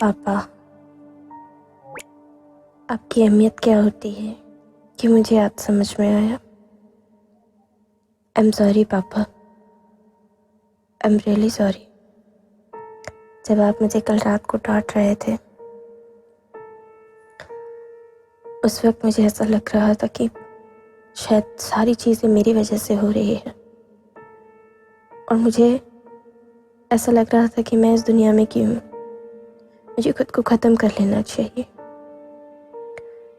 पापा, आपकी अहमियत क्या होती है कि मुझे आज समझ में आया। आई am sorry papa, I am really sorry. जब आप मुझे कल रात को डांट रहे थे, उस वक्त मुझे ऐसा लग रहा था कि शायद सारी चीज़ें मेरी वजह से हो रही है, और मुझे ऐसा लग रहा था कि मैं इस दुनिया में क्यों हूँ, मुझे खुद को ख़त्म कर लेना चाहिए।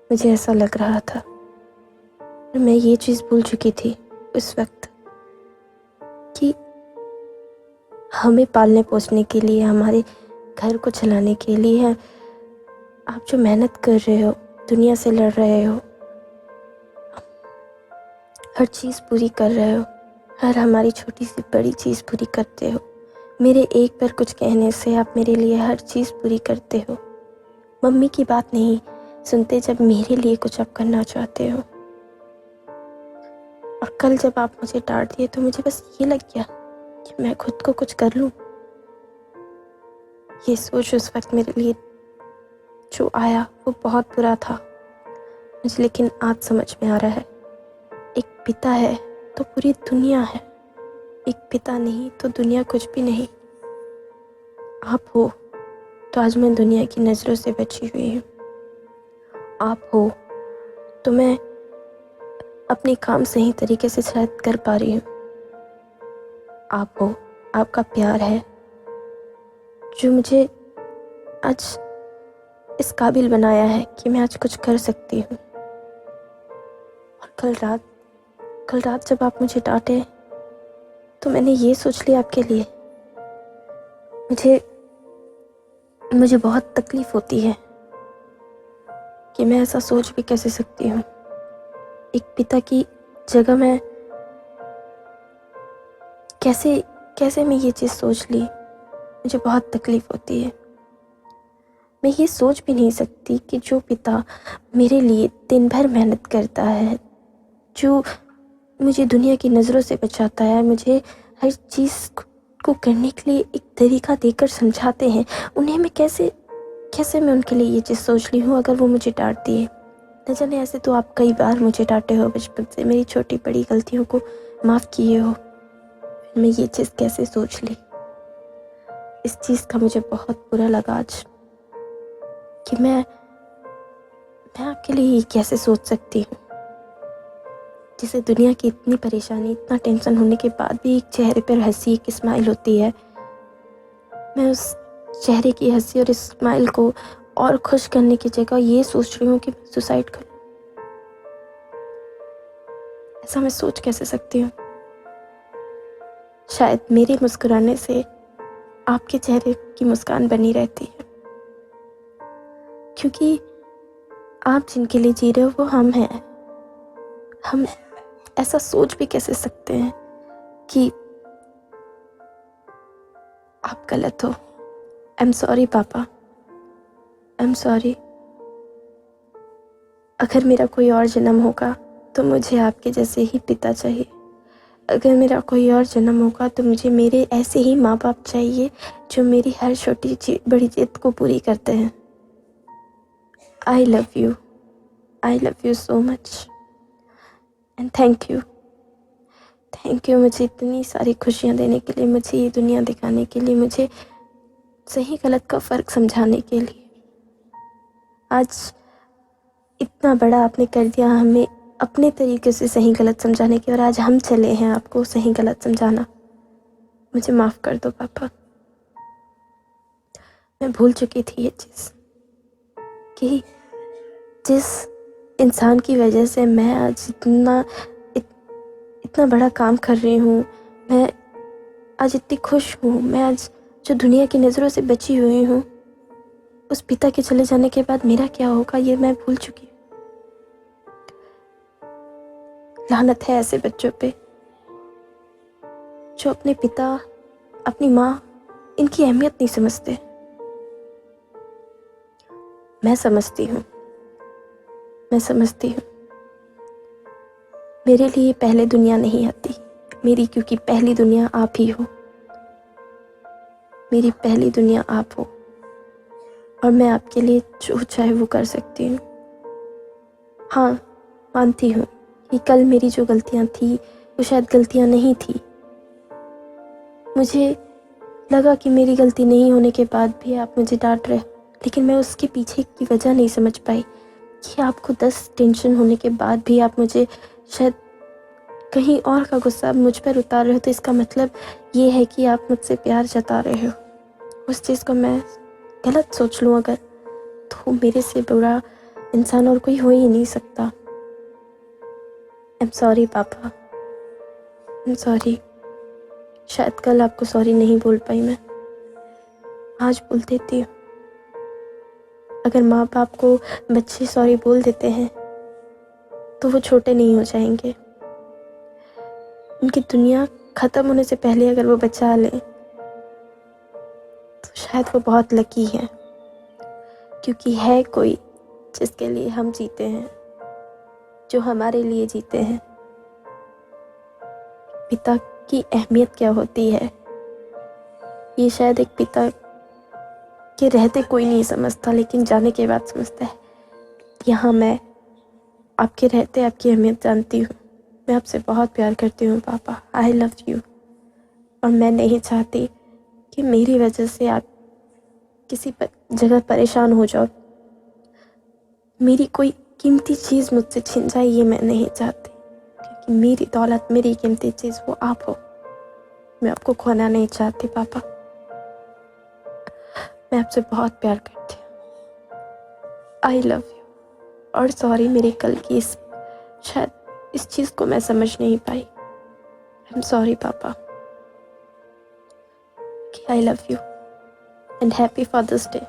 मुझे ऐसा लग रहा था, और मैं ये चीज़ भूल चुकी थी उस वक्त कि हमें पालने पोसने के लिए, हमारे घर को चलाने के लिए आप जो मेहनत कर रहे हो, दुनिया से लड़ रहे हो, हर चीज़ पूरी कर रहे हो, हर हमारी छोटी सी बड़ी चीज़ पूरी करते हो। मेरे एक बार कुछ कहने से आप मेरे लिए हर चीज़ पूरी करते हो। मम्मी की बात नहीं सुनते जब मेरे लिए कुछ आप करना चाहते हो। और कल जब आप मुझे डांट दिए तो मुझे बस ये लग गया कि मैं खुद को कुछ कर लूँ। ये सोच उस वक्त मेरे लिए जो आया वो बहुत बुरा था मुझे, लेकिन आज समझ में आ रहा है, एक पिता है तो पूरी दुनिया है, एक पिता नहीं तो दुनिया कुछ भी नहीं। आप हो तो आज मैं दुनिया की नज़रों से बची हुई हूँ। आप हो तो मैं अपने काम सही तरीके से शायद कर पा रही हूँ। आप हो, आपका प्यार है जो मुझे आज इस काबिल बनाया है कि मैं आज कुछ कर सकती हूँ। और कल रात जब आप मुझे डांटे तो मैंने ये सोच लिया आपके लिए। मुझे बहुत तकलीफ़ होती है कि मैं ऐसा सोच भी कैसे सकती हूँ। एक पिता की जगह मैं कैसे मैं ये चीज़ सोच ली, मुझे बहुत तकलीफ़ होती है। मैं ये सोच भी नहीं सकती कि जो पिता मेरे लिए दिन भर मेहनत करता है, जो मुझे दुनिया की नज़रों से बचाता है, मुझे हर चीज़ को करने के लिए एक तरीका देकर समझाते हैं, उन्हें मैं कैसे मैं उनके लिए ये चीज़ सोच ली हूँ अगर वो मुझे डांट दिए। न जाने, ऐसे तो आप कई बार मुझे डांटे हो बचपन से, मेरी छोटी बड़ी गलतियों को माफ़ किए हो, मैं ये चीज़ कैसे सोच ली। इस चीज़ का मुझे बहुत बुरा लगा आज कि मैं आपके लिए ये कैसे सोच सकती हूँ, जिसे दुनिया की इतनी परेशानी, इतना टेंशन होने के बाद भी एक चेहरे पर हंसी, एक स्माइल होती है। मैं उस चेहरे की हंसी और स्माइल को और खुश करने की जगह ये सोच रही हूँ कि मैं सुसाइड करूँ। ऐसा मैं सोच कैसे सकती हूँ। शायद मेरे मुस्कुराने से आपके चेहरे की मुस्कान बनी रहती है, क्योंकि आप जिनके लिए जी रहे हो वो हम हैं। हम ऐसा सोच भी कैसे सकते हैं कि आप गलत हो। आई am sorry papa, I am sorry. अगर मेरा कोई और जन्म होगा तो मुझे आपके जैसे ही पिता चाहिए। अगर मेरा कोई और जन्म होगा तो मुझे मेरे ऐसे ही माँ बाप चाहिए जो मेरी हर छोटी बड़ी जिद को पूरी करते हैं। आई love you so much and thank you मुझे इतनी सारी खुशियाँ देने के लिए, मुझे ये दुनिया दिखाने के लिए, मुझे सही गलत का फ़र्क समझाने के लिए। आज इतना बड़ा आपने कर दिया हमें अपने तरीके से सही गलत समझाने की, और आज हम चले हैं आपको सही गलत समझाना। मुझे माफ़ कर दो पापा। मैं भूल चुकी थी ये चीज़ कि जिस इंसान की वजह से मैं आज इतना बड़ा काम कर रही हूँ, मैं आज इतनी खुश हूँ, मैं आज जो दुनिया की नज़रों से बची हुई हूँ, उस पिता के चले जाने के बाद मेरा क्या होगा ये मैं भूल चुकी हूँ। लानत है ऐसे बच्चों पे जो अपने पिता, अपनी माँ, इनकी अहमियत नहीं समझते। मैं समझती हूँ। मेरे लिए पहले दुनिया नहीं आती मेरी, क्योंकि पहली दुनिया आप ही हो। मेरी पहली दुनिया आप हो। और मैं आपके लिए जो चाहे वो कर सकती हूँ। हाँ, मानती हूँ कि कल मेरी जो गलतियाँ थी वो शायद गलतियाँ नहीं थी। मुझे लगा कि मेरी गलती नहीं होने के बाद भी आप मुझे डांट रहे, लेकिन मैं उसके पीछे की वजह नहीं समझ पाई कि आपको 10 टेंशन होने के बाद भी आप मुझे शायद कहीं और का गुस्सा मुझ पर उतार रहे हो, तो इसका मतलब ये है कि आप मुझसे प्यार जता रहे हो। उस चीज़ को मैं गलत सोच लूँ अगर, तो मेरे से बुरा इंसान और कोई हो ही नहीं सकता। आई am sorry papa, I am sorry. शायद कल आपको सॉरी नहीं बोल पाई मैं, आज बोल देती हूँ। अगर माँ बाप को बच्चे सॉरी बोल देते हैं तो वो छोटे नहीं हो जाएंगे। उनकी दुनिया ख़त्म होने से पहले अगर वो बचा लें तो शायद वो बहुत लकी हैं, क्योंकि है कोई जिसके लिए हम जीते हैं, जो हमारे लिए जीते हैं। पिता की अहमियत क्या होती है ये शायद एक पिता के रहते कोई नहीं समझता, लेकिन जाने के बाद समझता है। यहाँ मैं आपके रहते आपकी अहमियत जानती हूँ। मैं आपसे बहुत प्यार करती हूँ पापा, आई लव यू। और मैं नहीं चाहती कि मेरी वजह से आप किसी जगह परेशान हो जाओ, मेरी कोई कीमती चीज़ मुझसे छिन जाए, ये मैं नहीं चाहती, क्योंकि मेरी दौलत, मेरी कीमती चीज़ वो आप हो। मैं आपको खोना नहीं चाहती पापा। मैं आपसे बहुत प्यार करती हूँ, आई लव यू। और सॉरी मेरी कल की शायद इस चीज़ को मैं समझ नहीं पाई। आई am sorry papa. I love you and happy father's day.